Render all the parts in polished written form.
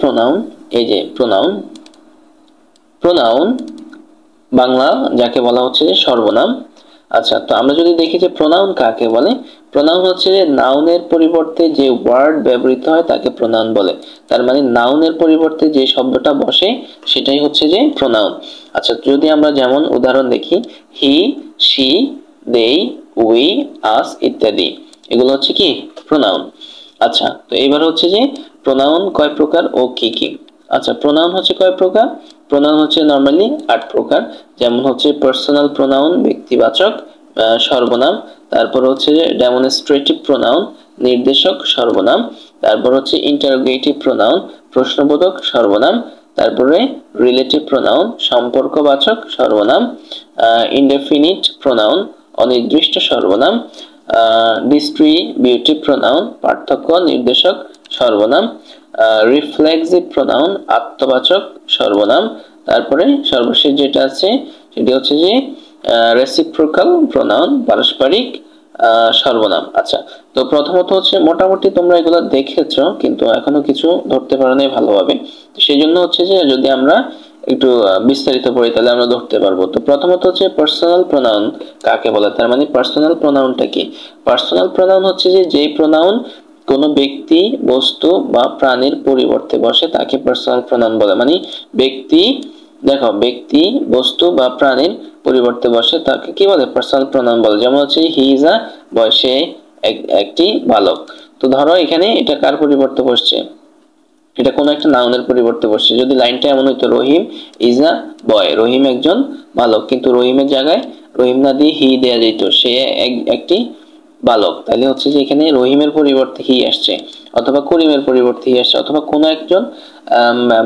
Pronoun, এই যে pronoun, pronoun Bangla যাকে বলা হচ্ছে যে সর্বনাম। আচ্ছা, তো আমরা যদি দেখি যে প্রোনাউন কাকে বলে, প্রোনাউন হচ্ছে যে নাউনের পরিবর্তে যে ওয়ার্ড ব্যবহৃত হয় তাকে প্রোনাউন বলে। তার মানে নাউনের পরিবর্তে যে শব্দটা বসে সেটাই হচ্ছে যে প্রোনাউন। আচ্ছা, যদি আমরা যেমন উদাহরণ দেখি, হি, শি, দেই, উই, আস ইত্যাদি, এগুলো হচ্ছে কি প্রোনাউন। আচ্ছা, তো এবার হচ্ছে যে প্রোনাউন কয় প্রকার ও কি কি। আচ্ছা, প্রোনাউন হচ্ছে কয় প্রকার, প্রোনাউন হচ্ছে নরমালি 8 প্রকার। যেমন হচ্ছে পার্সোনাল প্রোনাউন ব্যক্তিবাচক সর্বনাম, তারপর হচ্ছে যে ডেমনস্ট্রেটিভ প্রোনাউন নির্দেশক সর্বনাম, তারপর হচ্ছে ইন্টারোগেটিভ প্রোনাউন প্রশ্নবোধক সর্বনাম, তারপরে রিলেটিভ প্রোনাউন সম্পর্কবাচক সর্বনাম, ইনডেফিনিট প্রোনাউন অনির্দিষ্ট সর্বনাম, ডিস্ট্রিবিউটিভ প্রোনাউন পার্থক্য নির্দেশক সর্বনাম, রিফ্লেক্সিভ প্রোনাউন আত্মবাচক সর্বনাম, তারপরে সর্বশেষ যেটা আছে সেটি হচ্ছে যে রেসিপ্রোকাল প্রোনাউন পারস্পরিক সর্বনাম। আচ্ছা, তো প্রথমত হচ্ছে মোটামুটি তোমরা এগুলো দেখেছো কিন্তু এখনো কিছু ধরতে পারো নাই ভালোভাবে, তো সেই জন্য হচ্ছে যে যদি আমরা একটু বিস্তারিত পড়ি তাহলে আমরা ধরতে পারবো। তো প্রথমত হচ্ছে পার্সোনাল প্রোনাউন কাকে বলে, তার মানে পার্সোনাল প্রোনাউনটা কি। পার্সোনাল প্রোনাউন হচ্ছে যে যেই প্রোনাউন কোনো ব্যক্তি বস্তু বা প্রাণীর পরিবর্তে বসে তাকে পার্সোনাল প্রোনাউন বলে। মানে ব্যক্তি, দেখো ব্যক্তি বস্তু বা প্রাণীর পরিবর্তে বসে তাকে কি বলে পার্সোনাল প্রোনাউন বলে। যেমন হচ্ছে হি ইজ আ বয়, সে একটি বালক। তো ধরো এখানে এটা কার পরিবর্তে বসছে, এটা কোনো একটা নাউনের পরিবর্তে বসছে। যদি লাইনটা এমন হইতো রহিম ইজ আ বয়, রহিম একজন বালক, কিন্তু রহিমের জায়গায় রহিম না দিয়ে হি দেয়া যেত, সে একটি বালক, তাহলে হচ্ছে যে এখানে রহিমের পরিবর্তে হি আসছে, অথবা করিমের পরিবর্তে হি আসছে, অথবা কোনো একজন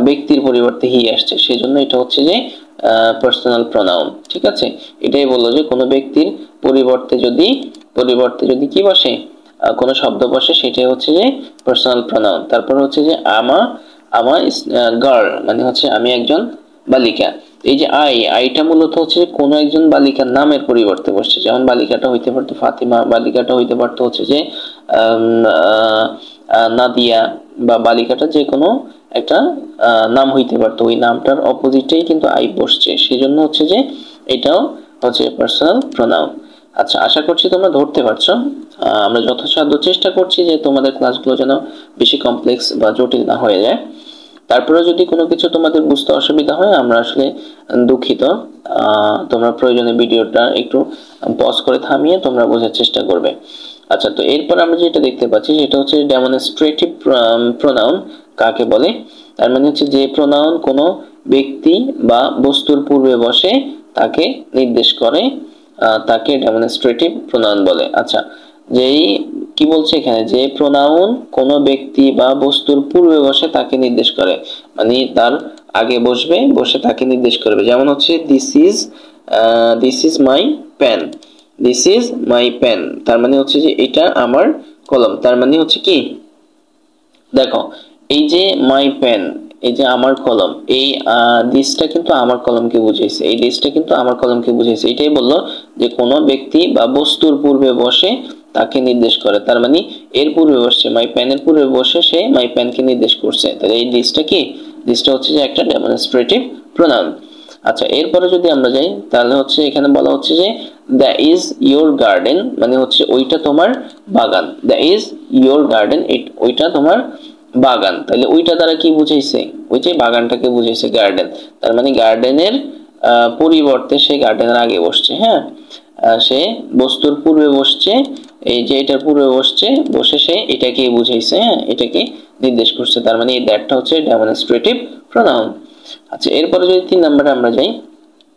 ব্যক্তির পরিবর্তে হি আসছে, সেজন্য এটা হচ্ছে যে পার্সোনাল প্রোনাউন। ঠিক আছে, এটাই বললো যে কোনো ব্যক্তির পরিবর্তে যদি কি বসে, কোনো শব্দ বসে, সেটাই হচ্ছে যে পার্সোনাল প্রোনাউন। তারপর হচ্ছে যে আমার গার্ল, মানে হচ্ছে আমি একজন বালিকা। এই যে আইটা মূলত হচ্ছে কোনো একজন বালিকার নামের পরিবর্তে বসছে। যেমন বালিকাটা হইতে পারতো ফাতিমা, বালিকাটা হইতে পারতো হচ্ছে যে নাদিয়া, বা বালিকাটা যে কোনো একটা নাম হইতে পারতো, ওই নামটার অপোজিটেই কিন্তু আই বসছে, সেজন্য হচ্ছে যে এটাও হচ্ছে পার্সোনাল প্রোনাউন। আচ্ছা, আশা করছি তোমরা ধরতে পারছো। আমরা যথাসাধ্য চেষ্টা করছি যে তোমাদের ক্লাসগুলো যেন বেশি কমপ্লেক্স বা জটিল না হয়ে যায়। তারপরে যদি কোনো কিছু তোমাদের বুঝতে অসুবিধা হয় আমরা আসলে দুঃখিত, তোমরা প্রয়োজনে ভিডিওটা একটু পজ করে থামিয়ে তোমরা বোঝার চেষ্টা করবে। আচ্ছা, তো এরপর আমরা যেটা দেখতে পাচ্ছি সেটা হচ্ছে ডেমনস্ট্রেটিভ প্রোনাউন কাকে বলে। তার মানে হচ্ছে যে প্রোনাউন কোনো ব্যক্তি বা বস্তুর পূর্বে বসে তাকে নির্দেশ করে, তাকে ডেমনস্ট্রেটিভ প্রোনাউন বলে। আচ্ছা, যেই কি বলছে এখানে, যে প্রোনাউন কোনো ব্যক্তি বা বস্তুর পূর্বে বসে তাকে নির্দেশ করে, মানে তার আগে বসবে, বসে তাকে নির্দেশ করবে। যেমন হচ্ছে this is my pen, this is my pen, তার মানে হচ্ছে যে এটা আমার কলম। তার মানে হচ্ছে কি, দেখো এই যে মাই পেন, এই যে আমার কলম, এই দিসটা কিন্তু আমার কলমকে বুঝাইছে, এই দিসটা কিন্তু আমার কলমকে বুঝাইছে। এটাই বললো যে কোনো ব্যক্তি বা বস্তুর পূর্বে বসে তাকে নির্দেশ করে। তার মানে এর পূর্বে বসছে, মাই পেনের পূর্বে বসে সে মাই পেনকে নির্দেশ করছে, তাহলে এই দিসটা কি, দিসটা হচ্ছে যে একটা ডেমনস্ট্রেটিভ প্রোনাউন। আচ্ছা, এরপরে যদি আমরা যাই তাহলে হচ্ছে এখানে বলা হচ্ছে যে দ্য ইজ ইয়োর গার্ডেন, মানে হচ্ছে ওইটা তোমার বাগান। দ্য ইজ ইয়োর গার্ডেন, ওইটা তোমার বাগান, তাহলে ওইটা দ্বারা কি বুঝাইছে, ওই যে বাগানটাকে বুঝাইছে গার্ডেন। তার মানে গার্ডেনের পরিবর্তে সে গার্ডেনের আগে বসছে। হ্যাঁ, সে বস্তুর পূর্বে বসছে, এই যে এটার পূর্বে বসছে, বসে সে এটাকে বুঝাইছে, হ্যাঁ এটাকে নির্দেশ করছে। তার মানে এই দ্যাটটা হচ্ছে ডেমনস্ট্রেটিভ প্রোনাউন। আচ্ছা, এরপরে যদি 3 নম্বরে আমরা যাই,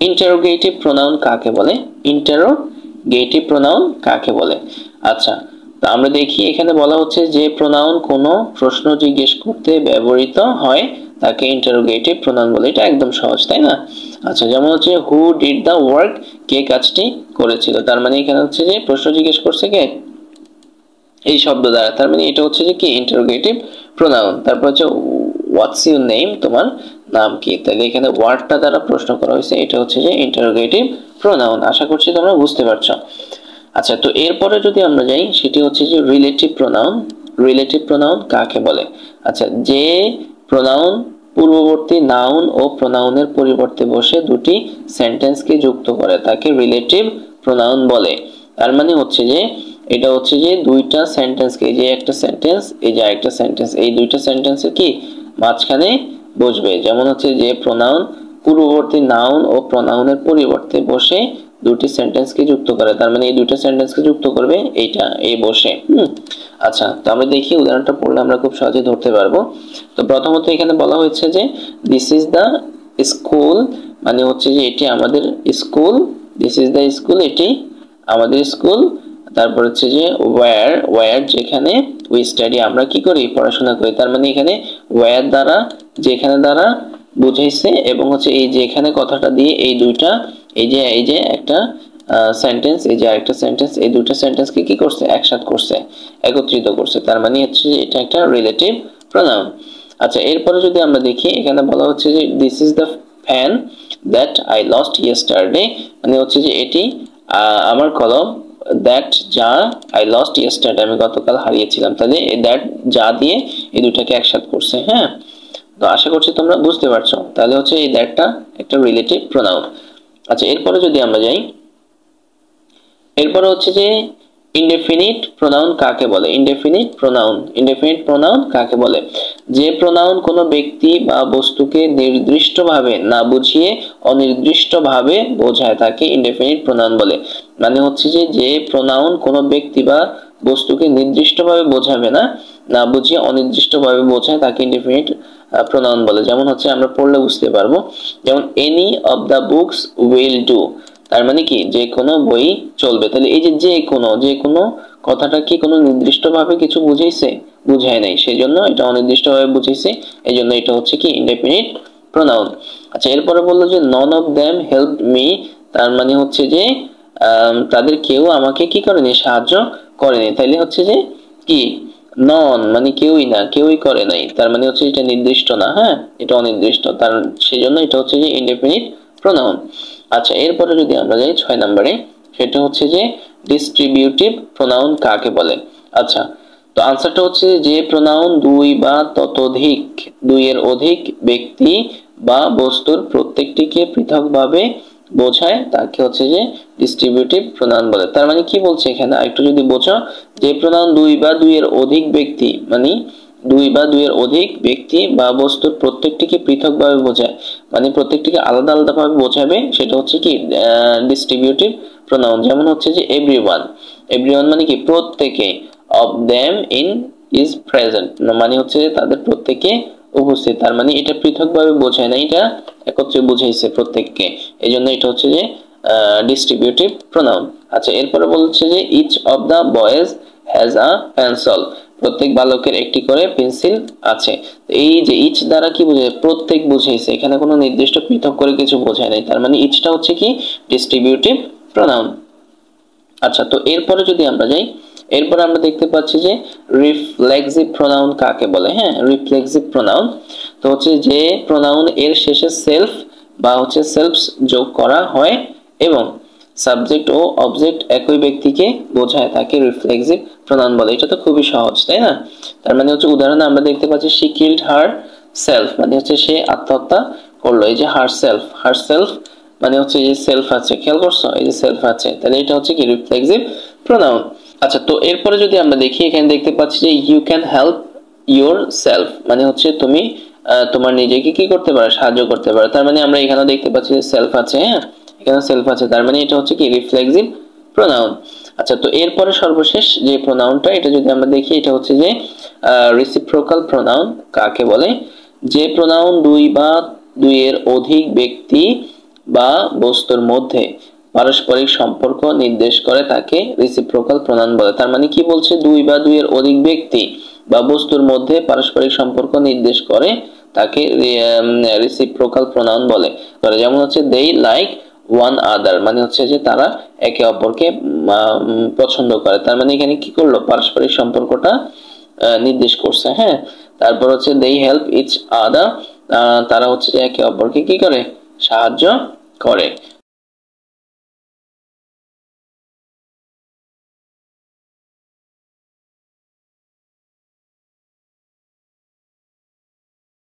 ইন্টারোগেটিভ প্রোনাউন কাকে বলে। ইন্টারোগেটিভ প্রোনাউন কাকে বলে। আচ্ছা, তো আমরা দেখি এখানে বলা হচ্ছে যে প্রোনাউন কোনো প্রশ্ন জিজ্ঞেস করতে ব্যবহৃত হয় তাকে ইন্টারোগেটিভ প্রোনাউন বলে। এটা একদম সহজ, তাই না। আচ্ছা, যেমন হচ্ছে হু ডিড দ্য ওয়ার্ক, কে কাজটি করেছিল। তার মানে এখানে হচ্ছে যে প্রশ্ন জিজ্ঞেস করছে কে, এই শব্দ দ্বারা, তার মানে এটা হচ্ছে যে কি ইন্টারোগেটিভ প্রোনাউন। তারপর হচ্ছে হোয়াটস ইউর নেম, তোমার নাম কি, তাহলে এখানে ওয়ার্ডটা দ্বারা প্রশ্ন করা হয়েছে, এটা হচ্ছে যে ইন্টারোগেটিভ প্রোনাউন। আশা করছি তোমরা বুঝতে পারছো। আচ্ছা, তো এরপরে যদি আমরা যাই সেটি হচ্ছে যে রিলেটিভ প্রোনাউন। রিলেটিভ প্রোনাউন কাকে বলে। আচ্ছা, যে প্রোনাউন পূর্ববর্তী নাউন ও প্রোনাউনের পরিবর্তে বসে দুটি সেন্টেন্সকে যুক্ত করে তাকে রিলেটিভ প্রোনাউন বলে। তার মানে হচ্ছে যে এটা হচ্ছে যে দুইটা সেন্টেন্সকে, এই যে একটা সেন্টেন্স, এই যে আরেকটা সেন্টেন্স, এই দুইটা সেন্টেন্সের কি মাঝখানে বসবে। যেমন হচ্ছে যে প্রোনাউন পূর্ববর্তী নাউন ও প্রোনাউনের পরিবর্তে বসে দুটি সেন্টেন্সকে যুক্ত করে, তার মানে এই দুইটা সেন্টেন্সকে যুক্ত করবে এইটা এই বসে। আচ্ছা, তো আমরা দেখি উদাহরণটা পড়লে আমরা খুব সহজে ধরতে পারবো। তো প্রথমত এখানে বলা হয়েছে যে দিস ইজ দ্য স্কুল, মানে হচ্ছে যে এটি আমাদের school, this is the school, এটি আমাদের স্কুল। তারপর হচ্ছে যে ওয়্যার যেখানে উই স্টাডি, আমরা কি করি পড়াশোনা করি। তার মানে এখানে ওয়্যার দ্বারা যেখানে দ্বারা বুঝাইছে, এবং হচ্ছে এই যে এখানে কথাটা দিয়ে এই দুইটা এই যে একটা সেন্টেন্স, এই যে আরেকটা সেন্টেন্স, এই দুইটা সেন্টেন্সকে কি করছে একসাথে করছে, একত্রিত করছে। তার মানে হচ্ছে যে এটা একটা রিলেটিভ প্রোনাউন। আচ্ছা, এরপরে যদি আমরা দেখি এখানে বলা হচ্ছে যে this is the fan that I lost yesterday, মানে হচ্ছে যে এটি আমার কলম, দ্যাট যা আই লস্ট ইয়েস্টারডে আমি গতকাল হারিয়েছিলাম। তাহলে দ্যাট যা দিয়ে এই দুটাকে একসাথে করছে। হ্যাঁ, তো আশা করছি তোমরা বুঝতে পারছো। তাহলে হচ্ছে এই দ্যাটটা একটা রিলেটিভ প্রোনাউন। আচ্ছা, এরপরে যদি আমরা যাই, এরপরে হচ্ছে যে ইনডেফিনিট প্রোনাউন কাকে বলে। ইনডেফিনিট প্রোনাউন কাকে বলে? যে প্রোনাউন কোনো ব্যক্তি বা বস্তুকে নির্দিষ্টভাবে না বুঝিয়ে অনির্দিষ্টভাবে বোঝায় তাকে ইনডেফিনিট প্রোনাউন বলে। মানে হচ্ছে যে যে প্রোনাউন কোনো ব্যক্তি বা বস্তুকে নির্দিষ্টভাবে বোঝাবে না, না বুঝিয়ে অনির্দিষ্টভাবে বোঝায় তাকে ইনডেফিনিট প্রোনাউন বলে। যেমন হচ্ছে আমরা পড়লে বুঝতে পারবো, যেমন any of the books will do, তার মানে কি যে কোনো বই চলবে। তাহলে এই যে কোনো কথাটা কি কোনো নির্দিষ্টভাবে কিছু বুঝাইছে? বুঝায় নাই, সেজন্য এটা অনির্দিষ্টভাবে বুঝাইছে, এইজন্য এটা হচ্ছে কি ইনডেফিনিট প্রোনাউন। আচ্ছা, এরপরে বললো যে none of them helped me, তার মানে হচ্ছে যে তাদের কেউ আমাকে কি করেনি, সাহায্য করেনি। তাইলে হচ্ছে যে কি নন মানে কেউই না, কেউই করে নাই, তার মানে হচ্ছে এটা নির্দিষ্ট না, হ্যাঁ এটা অনির্দিষ্ট, তার সেজন্য এটা হচ্ছে যে ইনডেফিনিট প্রোনাউন। আচ্ছা, এরপরে যদি আমরা যাই 6 নম্বরে, সেটা হচ্ছে যে ডিস্ট্রিবিউটিভ প্রোনাউন কাকে বলে। আচ্ছা, তো আনসারটা হচ্ছে যে প্রোনাউন দুই বা ততোধিক, দুইয়ের অধিক ব্যক্তি বা বস্তুর প্রত্যেকটিকে পৃথকভাবে বোঝায় তাকে হচ্ছে যে ডিস্ট্রিবিউটিভ প্রোনাউন বলে। তার মানে কি বলছে এখানে একটু যদি বোঝো, যে প্রোনাউন দুই বা দুইয়ের অধিক ব্যক্তি, মানে দুই বা দুইয়ের অধিক ব্যক্তি বা বস্তুর প্রত্যেকটিকে পৃথকভাবে বোঝায়, মানে প্রত্যেকটিকে আলাদা আলাদা ভাবে বোঝাবে, সেটা হচ্ছে কি ডিস্ট্রিবিউটিভ প্রোনাউন। যেমন হচ্ছে যে এভরিওয়ান মানে কি প্রত্যেকে, of them in is present মানে হচ্ছে তাদের প্রত্যেকে উপস্থিত, তার মানে এটা পৃথকভাবে বোঝায় না, এটা একত্রে বুঝাইছে প্রত্যেককে, এইজন্য এটা হচ্ছে যে ডিস্ট্রিবিউটিভ প্রোনাউন। আচ্ছা, এরপরে বলছে যে each of the boys has a pencil, প্রত্যেক বালকের একটি করে পেন্সিল আছে। এই যে ইচ দ্বারা কি বোঝায়, প্রত্যেক বুঝাইছে, এখানে কোনো নির্দিষ্ট পৃথক করে কিছু বোঝায় নাই, তার মানে ইচটা হচ্ছে কি ডিস্ট্রিবিউটিভ প্রোনাউন। আচ্ছা, তো এরপরে যদি আমরা যাই, এরপর আমরা দেখতে পাচ্ছি যে রিফ্লেক্সিভ প্রোনাউন কাকে বলে। হ্যাঁ, রিফ্লেক্সিভ প্রোনাউন তো হচ্ছে যে প্রোনাউন এর শেষে সেলফ বা হচ্ছে সেলফস যোগ করা হয় এবং সাবজেক্ট ও অবজেক্ট একই ব্যক্তিকে বোঝায় তাকে রিফ্লেক্সিভ প্রোনাউন বলে। এটা তো খুবই সহজ, তাই না? তার মানে হচ্ছে উদাহরণে আমরা দেখতে পাচ্ছি শি কিল্ড হার সেলফ, মানে হচ্ছে সে আত্মহত্যা করলো। এই যে হার সেলফ মানে হচ্ছে এই যে সেলফ আছে, খেয়াল করছো এই যে সেলফ আছে, তাহলে এটা হচ্ছে কি রিফ্লেক্সিভ প্রোনাউন। আচ্ছা, তো এরপরে যদি আমরা দেখি, এখানে দেখতে পাচ্ছি যে you can help yourself, মানে হচ্ছে তুমি তোমার নিজেকে কি করতে পারো, সাহায্য করতে পারো। তার মানে আমরা এখানে দেখতে পাচ্ছি যে সেলফ আছে, হ্যাঁ এখানে সেলফ আছে, তার মানে এটা হচ্ছে কি রিফ্লেক্সিভ প্রোনাউন। আচ্ছা, তো এরপরে সর্বশেষ যে প্রোনাউনটা, এটা যদি আমরা দেখি, এটা হচ্ছে যে রেসিপ্রোকাল প্রোনাউন কাকে বলে। যে প্রোনাউন দুই বা দুইয়ের অধিক ব্যক্তি বা বস্তুর মধ্যে পারস্পরিক সম্পর্ক নির্দেশ করে তাকে রেসিপ্রোকাল প্রোনাউন বলে। তার মানে কি বলছে, দুই বা দুইয়ের অধিক ব্যক্তি বা বস্তুর মধ্যে পারস্পরিক সম্পর্ক নির্দেশ করে তাকে রেসিপ্রোকাল প্রোনাউন বলে। যেমন হচ্ছে দে লাইক ওয়ান আদার, মানে হচ্ছে যে তারা একে অপরকে পছন্দ করে, তার মানে এখানে কি করলো, পারস্পরিক সম্পর্কটা নির্দেশ করছে। হ্যাঁ, তারপর হচ্ছে দে হেল্প ইচ আদার, তারা হচ্ছে যে একে অপরকে কি করে, সাহায্য করে।